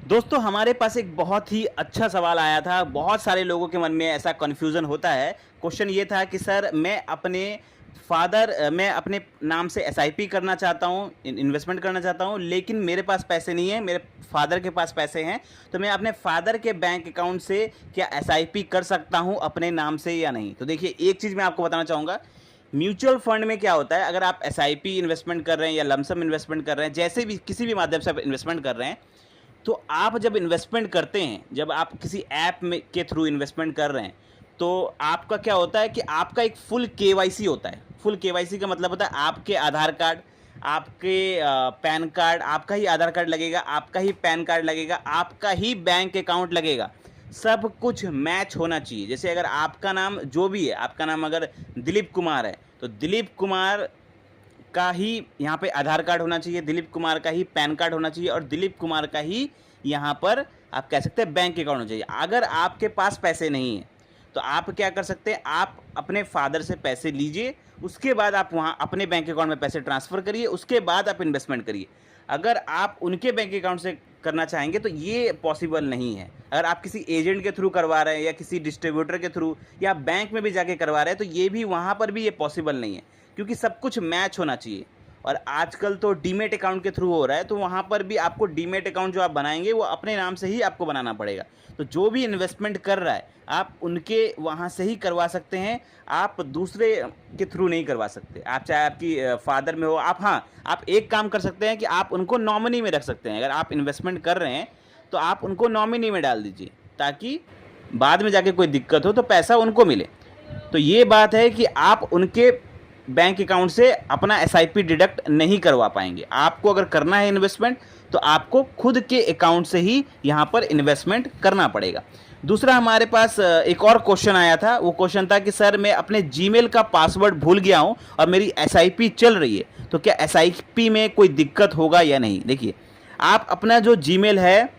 दोस्तों हमारे पास एक बहुत ही अच्छा सवाल आया था। बहुत सारे लोगों के मन में ऐसा कन्फ्यूज़न होता है। क्वेश्चन ये था कि सर मैं अपने नाम से एसआईपी करना चाहता हूँ, इन्वेस्टमेंट करना चाहता हूँ, लेकिन मेरे पास पैसे नहीं है, मेरे फादर के पास पैसे हैं। तो मैं अपने फादर के बैंक अकाउंट से क्या एसआईपी कर सकता हूँ अपने नाम से या नहीं? तो देखिए, एक चीज़ मैं आपको बताना चाहूँगा। म्यूचुअल फंड में क्या होता है, अगर आप एसआईपी इन्वेस्टमेंट कर रहे हैं या लमसम इन्वेस्टमेंट कर रहे हैं, जैसे भी किसी भी माध्यम से आप इन्वेस्टमेंट कर रहे हैं, तो आप जब इन्वेस्टमेंट करते हैं, जब आप किसी ऐप में के थ्रू इन्वेस्टमेंट कर रहे हैं, तो आपका क्या होता है कि आपका एक फुल केवाईसी होता है। फुल केवाईसी का मतलब होता है आपके आधार कार्ड, आपके पैन कार्ड, आपका ही आधार कार्ड लगेगा, आपका ही पैन कार्ड लगेगा, आपका ही बैंक अकाउंट लगेगा। सब कुछ मैच होना चाहिए। जैसे अगर आपका नाम जो भी है, आपका नाम अगर दिलीप कुमार है, तो दिलीप कुमार का ही यहाँ पे आधार कार्ड होना चाहिए, दिलीप कुमार का ही पैन कार्ड होना चाहिए, और दिलीप कुमार का ही यहाँ पर आप कह सकते हैं बैंक अकाउंट होना चाहिए। अगर आपके पास पैसे नहीं हैं तो आप क्या कर सकते हैं, आप अपने फादर से पैसे लीजिए, उसके बाद आप वहाँ अपने बैंक अकाउंट में पैसे ट्रांसफ़र करिए, उसके बाद आप इन्वेस्टमेंट करिए। अगर आप उनके बैंक अकाउंट से करना चाहेंगे तो ये पॉसिबल नहीं है। अगर आप किसी एजेंट के थ्रू करवा रहे हैं या किसी डिस्ट्रीब्यूटर के थ्रू या बैंक में भी जाके करवा रहे हैं, तो ये भी वहाँ पर भी ये पॉसिबल नहीं है, क्योंकि सब कुछ मैच होना चाहिए। और आजकल तो डीमेट अकाउंट के थ्रू हो रहा है, तो वहाँ पर भी आपको डीमेट अकाउंट जो आप बनाएंगे वो अपने नाम से ही आपको बनाना पड़ेगा। तो जो भी इन्वेस्टमेंट कर रहा है आप उनके वहाँ से ही करवा सकते हैं, आप दूसरे के थ्रू नहीं करवा सकते। आप चाहे आपकी फादर में हो, आप हाँ, आप एक काम कर सकते हैं कि आप उनको नॉमिनी में रख सकते हैं। अगर आप इन्वेस्टमेंट कर रहे हैं तो आप उनको नॉमिनी में डाल दीजिए, ताकि बाद में जाके कोई दिक्कत हो तो पैसा उनको मिले। तो ये बात है कि आप उनके बैंक अकाउंट से अपना एसआईपी डिडक्ट नहीं करवा पाएंगे। आपको अगर करना है इन्वेस्टमेंट तो आपको खुद के अकाउंट से ही यहाँ पर इन्वेस्टमेंट करना पड़ेगा। दूसरा, हमारे पास एक और क्वेश्चन आया था। वो क्वेश्चन था कि सर मैं अपने जीमेल का पासवर्ड भूल गया हूँ और मेरी एसआईपी चल रही है, तो क्या एसआईपी में कोई दिक्कत होगा या नहीं? देखिए, आप अपना जो जीमेल है,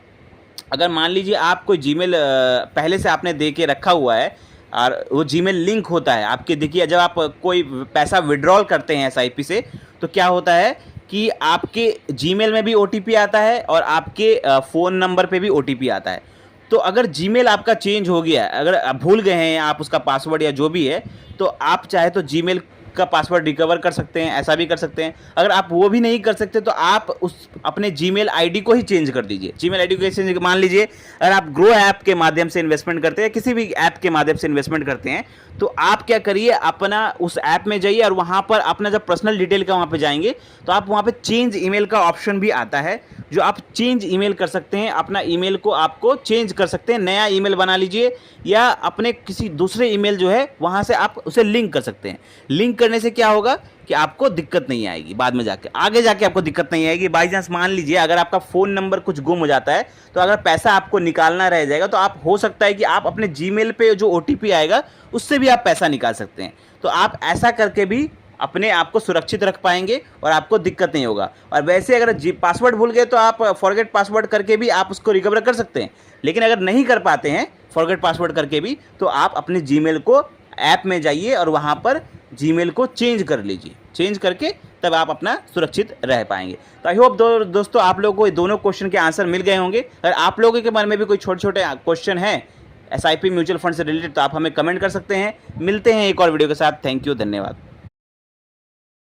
अगर मान लीजिए आप कोई जीमेल पहले से आपने दे के रखा हुआ है और वो जीमेल लिंक होता है आपके, देखिए जब आप कोई पैसा विड्रॉल करते हैं एसआईपी से, तो क्या होता है कि आपके जीमेल में भी ओटीपी आता है और आपके फ़ोन नंबर पे भी ओटीपी आता है। तो अगर जीमेल आपका चेंज हो गया है, अगर आप भूल गए हैं आप उसका पासवर्ड या जो भी है, तो आप चाहे तो जीमेल का पासवर्ड रिकवर कर सकते हैं, ऐसा भी कर सकते हैं। अगर आप वो भी नहीं कर सकते तो आप उस अपने जीमेल आईडी को ही चेंज कर दीजिए। जीमेल आईडी को चेंज, मान लीजिए अगर आप ग्रो ऐप के माध्यम से इन्वेस्टमेंट करते हैं, किसी भी ऐप के माध्यम से इन्वेस्टमेंट करते हैं, तो आप क्या करिए, अपना उस ऐप में जाइए और वहाँ पर अपना जब पर्सनल डिटेल का वहाँ पे जाएंगे तो आप वहाँ पे चेंज ईमेल का ऑप्शन भी आता है, जो आप चेंज ईमेल कर सकते हैं। अपना ईमेल को आपको चेंज कर सकते हैं, नया ईमेल बना लीजिए, या अपने किसी दूसरे ईमेल जो है वहाँ से आप उसे लिंक कर सकते हैं। लिंक करने से क्या होगा कि आपको दिक्कत नहीं आएगी, बाद में जाके आगे जाके आपको दिक्कत नहीं आएगी। बाई चांस मान लीजिए अगर आपका फ़ोन नंबर कुछ गुम हो जाता है, तो अगर पैसा आपको निकालना रह जाएगा, तो आप हो सकता है कि आप अपने जीमेल पे जो ओटीपी आएगा उससे भी आप पैसा निकाल सकते हैं। तो आप ऐसा करके भी अपने आप को सुरक्षित रख पाएंगे और आपको दिक्कत नहीं होगा। और वैसे अगर पासवर्ड भूल गए तो आप फॉरगेट पासवर्ड करके भी आप उसको रिकवर कर सकते हैं। लेकिन अगर नहीं कर पाते हैं फॉरगेट पासवर्ड करके भी, तो आप अपने जीमेल को ऐप में जाइए और वहाँ पर जीमेल को चेंज कर लीजिए। चेंज करके तब आप अपना सुरक्षित रह पाएंगे। तो आई होप दोस्तों आप लोगों को ये दोनों क्वेश्चन के आंसर मिल गए होंगे। अगर आप लोगों के मन में भी कोई छोटे छोटे क्वेश्चन हैं एसआईपी म्यूचुअल फंड से रिलेटेड, तो आप हमें कमेंट कर सकते हैं। मिलते हैं एक और वीडियो के साथ। थैंक यू, धन्यवाद।